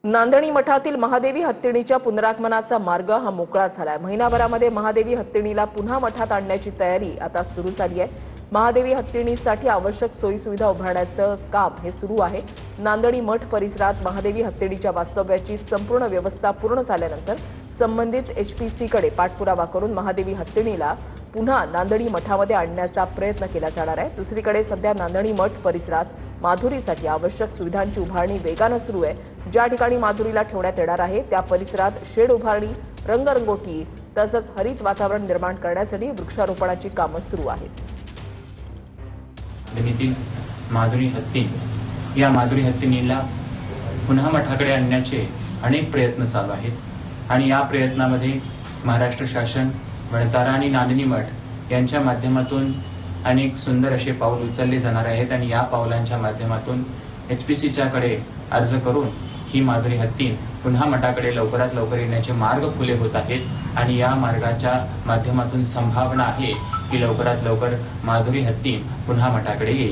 नांदणी मठातील महादेवी हत्तीणीच्या पुनरागमनाचा मार्ग हा मोकळा झालाय। महिनाभरामध्ये महादेवी हत्तीणीला पुन्हा मठात आणण्याची तयारी आता सुरू झाली आहे। महादेवी हत्तीणीसाठी आवश्यक सोयीसुविधा उभारण्याचं काम हे सुरू आहे। नांदणी मठ परिसरात महादेवी हत्तीणीच्या वास्तव्याची संपूर्ण व्यवस्था पूर्ण झाल्यानंतर संबंधित एचपीसीकडे पाठपुरावा करून महादेवी हत्तीणीला पुन्हा नांदणी मठामध्ये आणण्याचा प्रयत्न केला जाणार आहे। दुसरीकडे सध्या नांदणी मठ परिसरात माधुरीसाठी आवश्यक सुविधांची उभारणी वेगाने सुरू आहे। ज्या ठिकाणी माधुरीला ठेवण्यात येणार आहे त्या परिसरात शेड उभारणी, रंगरंगोटी तसंच हरित वातावरण निर्माण करण्यासाठी वृक्षारोपणाची कामं सुरू आहेत। माधुरी हत्ती या माधुरी हत्तीनीला पुन्हा मठाकडे आणण्याचे अनेक प्रयत्न चालू आहेत आणि या प्रयत्नामध्ये महाराष्ट्र शासन, वणतारा आणि नांदणी मठ यांच्या माध्यमातून अनेक सुंदर असे पाऊल उचलले जाणार आहेत आणि या पावलांच्या माध्यमातून एचपीसीच्याकडे अर्ज करून ही माधुरी हत्ती पुन्हा मठाकडे लवकरात लवकर येण्याचे मार्ग खुले होत आहेत आणि या मार्गाच्या माध्यमातून संभावना आहे की लवकरात लवकर माधुरी हत्ती पुन्हा मठाकडे येईल।